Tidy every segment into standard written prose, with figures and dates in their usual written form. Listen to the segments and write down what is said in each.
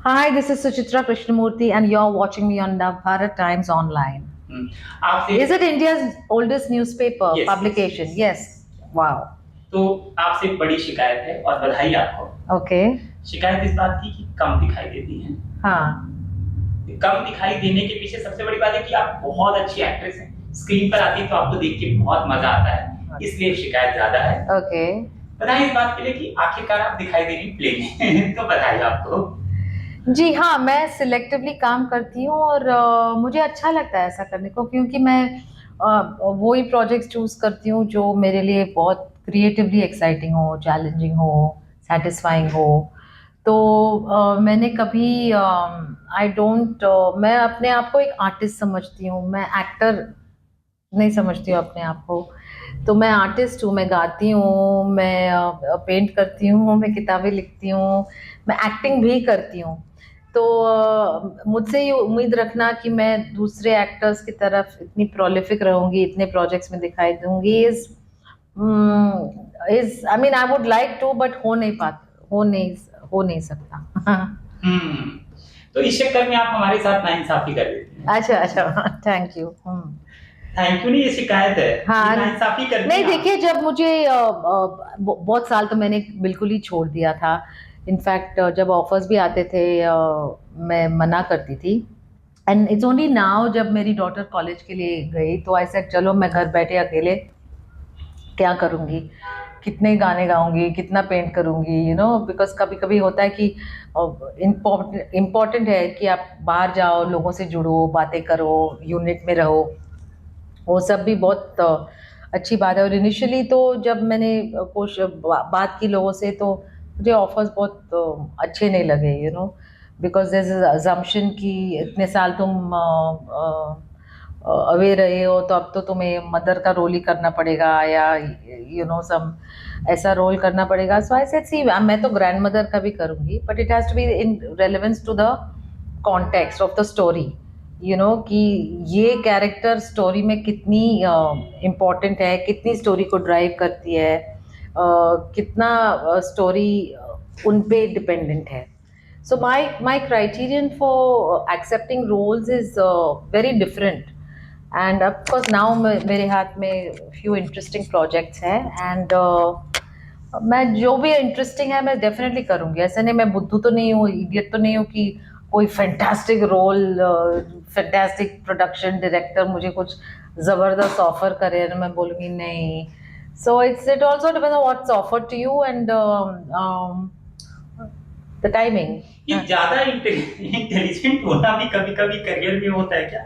Hi, this is Suchitra Krishnamurthy, and you're watching me on Navbharat Times Online. हम्म, आपसे Is it India's oldest newspaper Yes, publication? Yes. Wow. तो आपसे एक बड़ी शिकायत है और बधाई आपको। Okay. शिकायत इस बात की कि कम दिखाई देती हैं। हाँ. कम दिखाई देने के पीछे सबसे बड़ी बात है कि आप बहुत अच्छी एक्ट्रेस हैं। स्क्रीन पर आती है तो आपको देख के बहुत मजा आता है, इसलिए शिकायत ज्यादा है। Okay. बधाई इस बात के लिए कि आखिरकार आप दिखाई दे रही प्ले में तो बधाई आपको। जी हाँ, मैं सिलेक्टिवली काम करती हूँ और मुझे अच्छा लगता है ऐसा करने को, क्योंकि मैं वही प्रोजेक्ट्स चूज करती हूँ जो मेरे लिए बहुत क्रिएटिवली एक्साइटिंग हो, चैलेंजिंग हो, सेटिस्फाइंग हो। तो मैंने कभी आई डोंट मैं अपने आप को एक आर्टिस्ट समझती हूँ, मैं एक्टर नहीं समझती हूँ अपने आप को। तो मैं आर्टिस्ट हूँ, मैं गाती हूँ, मैं पेंट करती हूँ, मैं किताबें लिखती हूँ, मैं एक्टिंग भी करती हूँ। तो मुझसे ये उम्मीद रखना कि मैं दूसरे एक्टर्स की तरफ इतनी प्रोलिफिक रहूंगी, इतने प्रोजेक्ट्स में दिखाई दूंगी, is I mean I would like to, but हो नहीं सकता। तो इस चक्कर में आप हमारे साथ नाइंसाफी कर देते हैं। अच्छा अच्छा, थैंक यू। थैंक यू नहीं, ये शिकायत है। हाँ, नाइंसाफी कर नहीं देखिए, जब मुझे बहुत साल तो मैंने बिल्कुल ही छोड़ दिया था। इनफैक्ट जब ऑफर्स भी आते थे मैं मना करती थी। एंड इट्स ओनली नाउ जब मेरी डॉटर कॉलेज के लिए गई तो आई सेड चलो मैं घर बैठे अकेले क्या करूँगी, कितने गाने गाऊंगी, कितना पेंट करूँगी, बिकॉज कभी कभी होता है कि इम्पोर्टेंट है कि आप बाहर जाओ, लोगों से जुड़ो, बातें करो, यूनिट में रहो। वो सब भी बहुत अच्छी बात है। और इनिशियली तो जब मैंने बात की लोगों से तो मुझे ऑफर्स बहुत अच्छे नहीं लगे, बिकॉज देयर इज अजम्पशन कि इतने साल तुम अवे रहे हो तो अब तो तुम्हें मदर का रोल ही करना पड़ेगा, या सम ऐसा रोल करना पड़ेगा। सो आई सेड सी मैं तो ग्रैंड मदर का भी करूँगी, but it has to be in relevance to the context of the story, कि ये कैरेक्टर स्टोरी में कितनी इम्पोर्टेंट है, कितनी स्टोरी को ड्राइव करती है, कितना स्टोरी उन पे डिपेंडेंट है। So my criterion for accepting roles is very different. And of course now मेरे हाथ में फ्यू इंटरेस्टिंग प्रोजेक्ट्स हैं, एंड मैं जो भी इंटरेस्टिंग है मैं डेफिनेटली करूँगी। ऐसा नहीं, मैं बुद्धू तो नहीं हूँ, इडियट तो नहीं हूँ कि कोई fantastic role, fantastic production director मुझे कुछ ज़बरदस्त ऑफर करे और मैं बोलूँगी नहीं। So it also depends on what's offered to you and the timing. ये ज्यादा इंटेलिजेंट होना भी कभी कभी करियर में होता है क्या?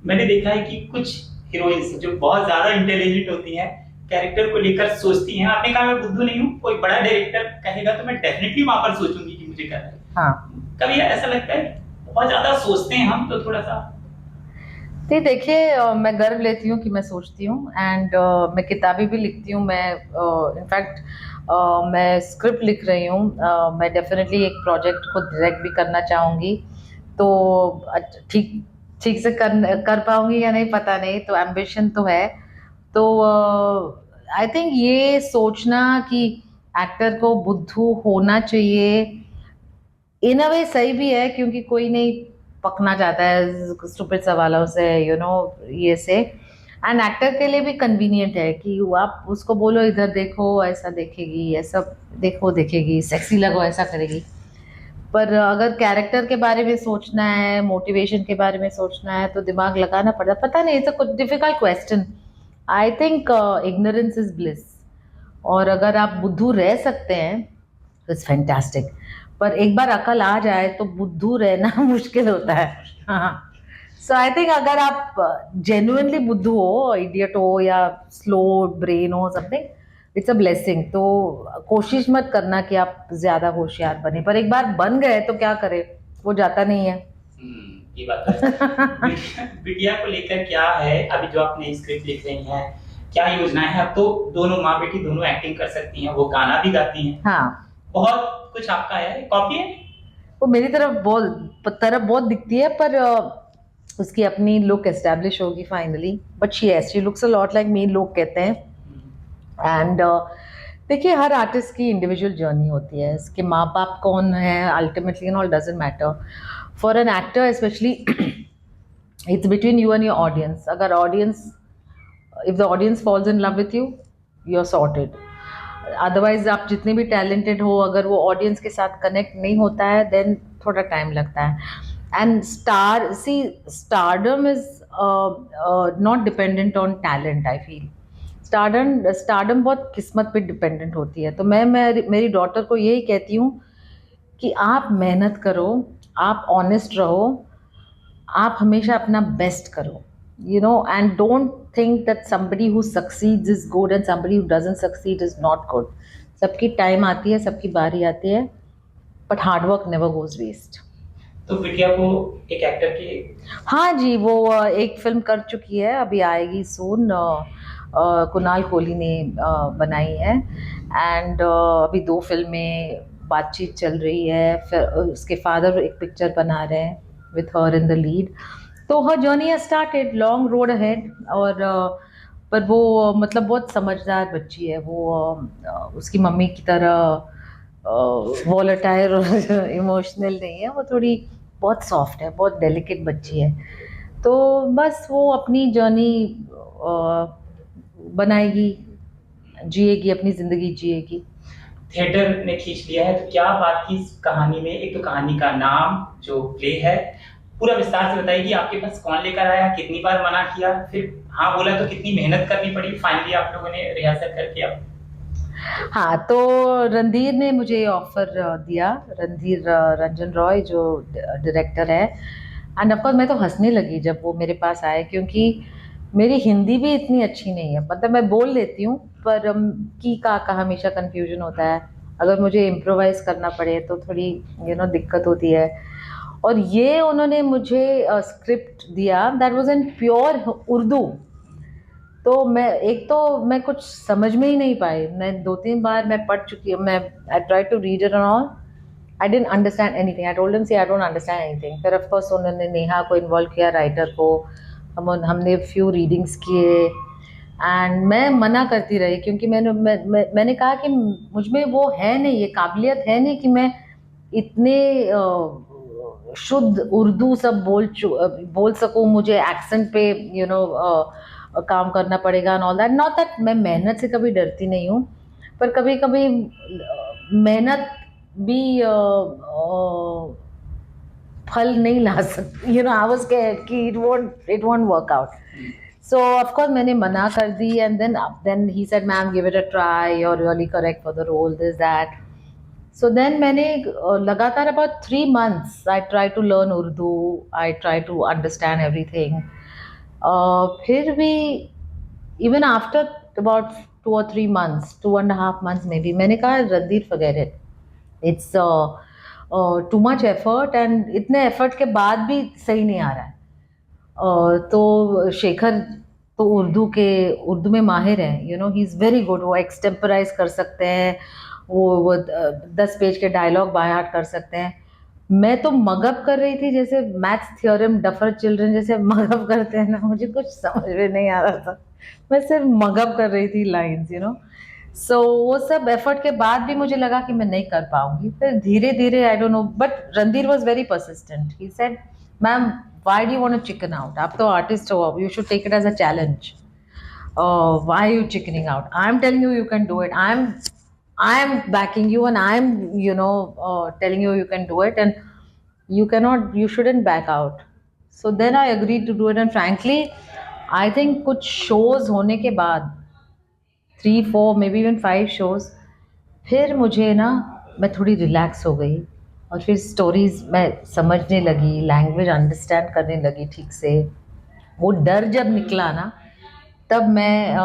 मैंने देखा है कि कुछ हीरोइंस जो बहुत ज्यादा इंटेलिजेंट होती हैं, कैरेक्टर को लेकर सोचती हैं। आपने कहा मैं बुद्धू नहीं हूँ, कोई बड़ा डायरेक्टर कहेगा तो मैं डेफिनेटली वहां पर सोचूंगी कि मुझे करना है। हाँ, कभी ऐसा लगता है बहुत ज्यादा सोचते हैं हम तो थोड़ा सा। नहीं देखिए, मैं गर्व लेती हूँ कि मैं सोचती हूँ, एंड मैं किताबें भी लिखती हूँ। मैं इनफैक्ट मैं स्क्रिप्ट लिख रही हूँ। मैं डेफिनेटली एक प्रोजेक्ट को डायरेक्ट भी करना चाहूँगी। तो ठीक ठीक से कर पाऊँगी या नहीं पता नहीं, तो एम्बिशन तो है। तो आई थिंक ये सोचना कि एक्टर को बुद्धू होना चाहिए इन अ वे सही भी है, क्योंकि कोई नहीं पकना चाहता है स्टूपिड सवालों से, ये से। एंड एक्टर के लिए भी कन्वीनियंट है कि आप उसको बोलो इधर देखो, ऐसा देखेगी, ऐसा देखो देखेगी, सेक्सी लगो, ऐसा करेगी। पर अगर कैरेक्टर के बारे में सोचना है, मोटिवेशन के बारे में सोचना है, तो दिमाग लगाना पड़ता। पता नहीं, it's a difficult question. I think ignorance is bliss. और अगर आप बुद्धू रह सकते हैं इट्स फैंटास्टिक, पर एक बार अकल आ जाए तो बुद्धू रहना मुश्किल होता है। हाँ। सो आई थिंक अगर आप जेन्युइनली बुद्धू हो, इडियट हो, या स्लो ब्रेन हो, समथिंग, इट्स अ ब्लेसिंग। तो कोशिश मत करना कि आप ज्यादा होशियार बने, पर एक बार बन गए तो क्या करे, वो जाता नहीं है। ये बात तो है। बिटिया को लेकर क्या है अभी जो आपने स्क्रिप्ट लिख रही हैं, क्या योजना है? अब तो दोनों माँ बेटी दोनों एक्टिंग कर सकती हैं, वो गाना भी गाती हैं। हाँ, बहुत कुछ आपका है, कॉपी है। वो मेरी तरफ बहुत दिखती है, पर उसकी अपनी लुक एस्टेब्लिश होगी finally. But she looks a lot like me, लोग कहते हैं। एंड देखिए, हर आर्टिस्ट की इंडिविजुअल जर्नी होती है, इसके माँ बाप कौन है ultimately and all doesn't matter. For an actor specially it's between you and your audience. अगर audience, if the audience falls in love with you, you are sorted. Otherwise आप जितने भी टैलेंटेड हो, अगर वो ऑडियंस के साथ कनेक्ट नहीं होता है देन थोड़ा टाइम लगता है। And stardom is not dependent on talent, I feel. Stardom बहुत किस्मत पे डिपेंडेंट होती है। तो मैं मेरी डॉटर को यही कहती हूँ कि आप मेहनत करो, आप ऑनेस्ट रहो, आप हमेशा अपना बेस्ट करो, and don't think that somebody who succeeds is good and somebody who doesn't succeed is not good. सबकी टाइम आती है, सबकी बारी आती है, but hard work never goes waste. तो बिटिया को एक एक्टर की, हाँ जी, वो एक फिल्म कर चुकी है, अभी आएगी सून। कुणाल कोहली ने बनाई है। एंड अभी 2 फिल्में बातचीत चल रही है। फिर उसके फादर एक पिक्चर बना रहे हैं with her in the lead. तो her journey has started, long road ahead. और पर वो मतलब बहुत समझदार बच्ची है वो। उसकी मम्मी की तरह वॉलेटाइल और इमोशनल नहीं है, वो थोड़ी बहुत सॉफ्ट है, बहुत डेलिकेट बच्ची है। तो बस वो अपनी जर्नी बनाएगी, जिएगी, अपनी ज़िंदगी जिएगी। थिएटर ने खींच लिया है, तो क्या बात थी इस कहानी में? एक तो कहानी का नाम, जो प्ले है, पूरा विस्तार से बताइए कि आपके पास कौन लेकर आया, कितनी बार मना किया, फिर हाँ बोला तो कितनी मेहनत करनी पड़ी, फाइनली आप लोगों ने रिहर्सल करके आप? हाँ, तो रणधीर ने मुझे ऑफर दिया, रणधीर रंजन रॉय जो डायरेक्टर है। एंड ऑफकोर्स मैं तो हंसने लगी जब वो मेरे पास आए, क्योंकि मेरी हिंदी भी इतनी अच्छी नहीं है। मतलब मैं बोल लेती हूँ, पर की का हमेशा कंफ्यूजन होता है। अगर मुझे इम्प्रोवाइज करना पड़े तो थोड़ी दिक्कत होती है। और ये उन्होंने मुझे स्क्रिप्ट दिया that was in pure Urdu. तो मैं कुछ समझ में ही नहीं पाई। मैं 2-3 बार मैं पढ़ चुकी हूँ, मैं I try to read it and all, I didn't understand anything. I told them see I don't understand anything. फिर ऑफ कोर्स उन्होंने नेहा को इन्वॉल्व किया, राइटर को। हमने फ्यू रीडिंग्स किए एंड मैं मना करती रही, क्योंकि मैंने कहा कि मुझ में वो है नहीं, ये काबिलियत है नहीं कि मैं इतने शुद्ध उर्दू सब बोल सकूं। मुझे एक्सेंट पे काम करना पड़ेगा and all that. Not that मैं मेहनत से कभी डरती नहीं हूँ, पर कभी कभी मेहनत भी फल नहीं ला सकती। आई वाज स्कैर्ड कि it won't work out. So of course मैंने मना कर दी। And then he said ma'am give it a try, you are really correct for the role, this that. So then मैंने लगातार about 3 months I try to learn Urdu, I try to understand everything. फिर भी even after about 2 or 3 months, 2.5 months maybe, मैंने कहा Randhir forget it, it's too much effort and इतने effort के बाद भी सही नहीं आ रहा है। तो शेखर तो उर्दू में माहिर है, ही इज़ वेरी गुड। वो एक्सटेम्पराइज कर सकते हैं, वो 10 पेज के डायलॉग बाय हार्ट कर सकते हैं। मैं तो मगअप कर रही थी, जैसे मैथ्स थ्योरम डफर चिल्ड्रन जैसे मगअप करते हैं ना, मुझे कुछ समझ में नहीं आ रहा था। मैं सिर्फ मगअप कर रही थी लाइन्स। सो वो सब एफर्ट के बाद भी मुझे लगा कि मैं नहीं कर पाऊंगी। फिर धीरे धीरे, I don't know, but Randhir was very persistent. He said ma'am why do you want to chicken out? आप तो आर्टिस्ट हो, you should take it as a challenge. Why are you chickening out? I'm telling you can do it. I'm backing you and I'm telling you can do it, and you shouldn't back out. So then I agreed to do it, and frankly I think कुछ shows होने के बाद 3-4 maybe even 5 shows, फिर मुझे ना मैं थोड़ी relax हो गई और फिर स्टोरीज मैं समझने लगी, लैंग्वेज अंडरस्टैंड करने लगी ठीक से। वो डर जब निकला ना, तब मैं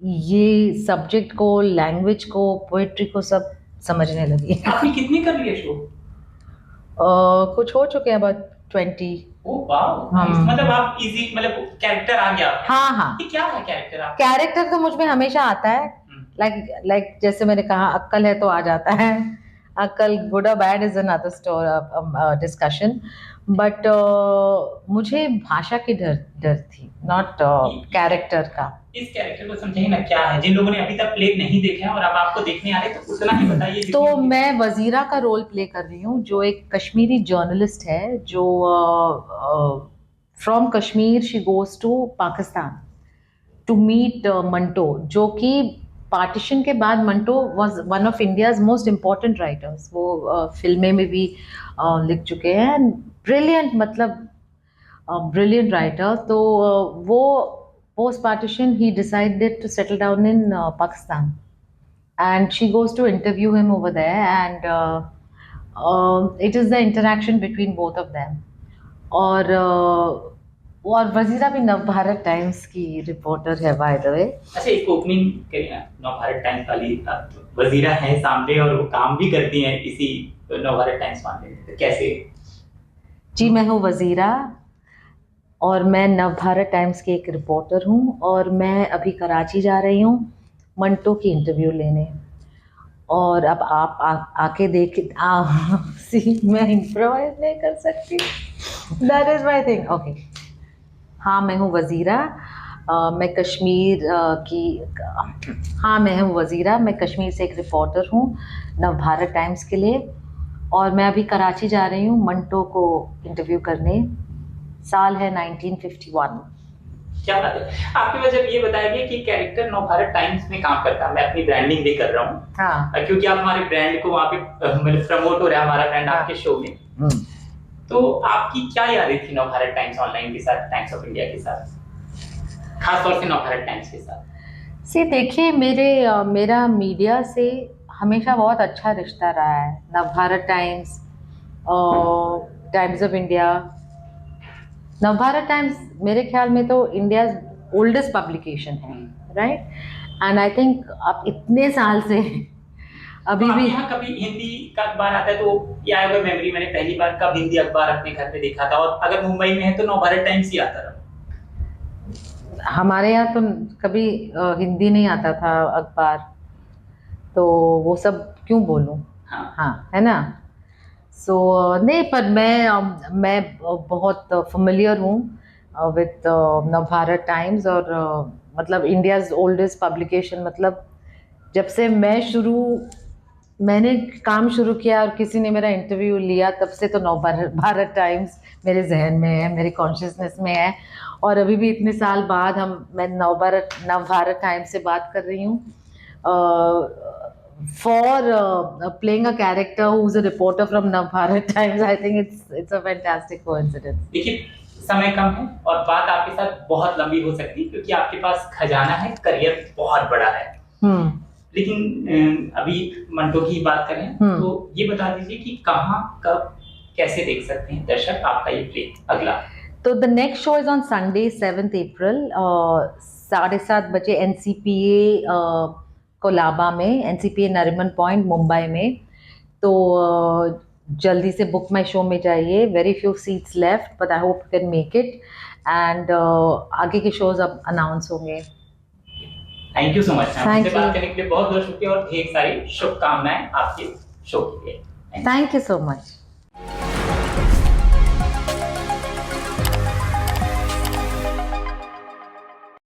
ये सब्जेक्ट को, लैंग्वेज को, पोएट्री को सब समझने लगी। आपने कितनी कर ली है शो? कुछ हो चुके हैं about 20। ओह वाव, मतलब आप इजी, मतलब कैरेक्टर आ गया। हाँ। ये क्या है कैरेक्टर? आप कैरेक्टर तो मुझ में हमेशा आता है। लाइक जैसे मैंने कहा, अक्कल है तो आ जाता है, कल गुड और bad is another story discussion, but मुझे भाषा की डर डर थी, नॉट कैरेक्टर का। इस कैरेक्टर को समझाइए ना, क्या है जिन लोगों ने अभी तक प्ले नहीं देखा है और अब आपको देखने आ रहे हैं, तो उतना ही बताइए। तो मैं वजीरा का रोल प्ले कर रही हूँ, जो एक कश्मीरी जर्नलिस्ट है, जो from Kashmir she goes to Pakistan to meet Manto, जो कि पार्टीशन के बाद Manto was one of India's most important writers. वो फिल्में में भी लिख चुके हैं, ब्रिलियंट, मतलब ब्रिलियंट राइटर। तो वो पोस्ट पार्टीशन ही decided to settle down in Pakistan, and she goes to interview him over there, and it is the interaction between both of them. और वजीरा भी नवभारत टाइम्स की रिपोर्टर है, बाय द वे। अच्छा, एक opening करिए ना, नवभारत टाइम्स वाली वजीरा है सामने और वो काम भी करती हैं इसी नवभारत टाइम्स वाले, तो कैसे? जी, मैं हूँ वजीरा और मैं नवभारत टाइम्स की एक रिपोर्टर हूँ, और मैं अभी कराची जा रही हूँ मंटो की इंटरव्यू लेने। और अब आप आके देख सी, मैं इम्प्रोवाइज नहीं कर सकती, that is my thing. Okay, हाँ मैं हूँ वजीरा, मैं कश्मीर मैं हूँ वजीरा, मैं कश्मीर से एक रिपोर्टर हूँ नवभारत टाइम्स के लिए, और मैं अभी कराची जा रही हूँ मंटो को इंटरव्यू करने। साल है 1951। क्या बात है। आपके वजह ये बताया गया कि कैरेक्टर नवभारत टाइम्स में काम करता है, मैं अपनी ब्रांडिंग भी कर रहा हूँ। हाँ, क्योंकि आप हमारे ब्रांड को वहाँ पे मतलब प्रमोट हो रहा है हमारा ब्रांड आपके शो में। तो आपकी क्या यादें थी नवभारत टाइम्स ऑनलाइन के साथ, टाइम्स ऑफ इंडिया के साथ, खास तौर से नवभारत टाइम्स के साथ? से देखिए, मेरा मीडिया से हमेशा बहुत अच्छा रिश्ता रहा है। Navbharat times, times of India, Navbharat times मेरे ख्याल में तो इंडियाज ओल्डेस्ट पब्लिकेशन है, राइट? एंड आई थिंक अब इतने साल से अभी तो भी यहाँ कभी हिंदी का अखबार आता है तो क्या है मेमोरी, मैंने पहली बार कब हिंदी अखबार अपने घर पे देखा था, और अगर मुंबई में है तो नवभारत टाइम्स ही आता रहा। हमारे यहाँ तो कभी हिंदी नहीं आता था अखबार, तो वो सब क्यों बोलूँ। हाँ, है ना। सो नहीं, पर मैं बहुत फेमिलियर हूँ विद नवभारत टाइम्स, और मतलब इंडियाज़ ओल्डेस्ट पब्लिकेशन। मतलब जब से मैंने काम शुरू किया और किसी ने मेरा इंटरव्यू लिया, तब से तो नवभारत टाइम्स मेरे जहन में है, मेरे कॉन्शियसनेस में है। और अभी भी इतने साल बाद मैं नवभारत टाइम्स से बात कर रही हूँ for playing a character who's a reporter from Navbharat Times. I think it's a fantastic coincidence. देखिए, समय कम है और बात आपके साथ बहुत लंबी हो सकती है, क्योंकि आपके पास खजाना है, करियर बहुत बड़ा है। लेकिन अभी मंटो की बात करें तो ये बता दीजिए कि कहाँ, कब, कैसे देख सकते हैं दर्शक आपका ये प्ले अगला? तो the next show is on Sunday 7th April, 7:30 बजे NCPA कोलाबा में, NCPA नरीमन पॉइंट मुंबई में। तो जल्दी से बुक माई शो में जाइए, very few seats left, but I hope you can make it. And आगे के शोज अब अनाउंस होंगे। Thank you so much. हमसे बात करने के लिए बहुत बहुत शुक्रिया और ढेर सारी शुभकामनाएं आपके शो के लिए। Thank you so much.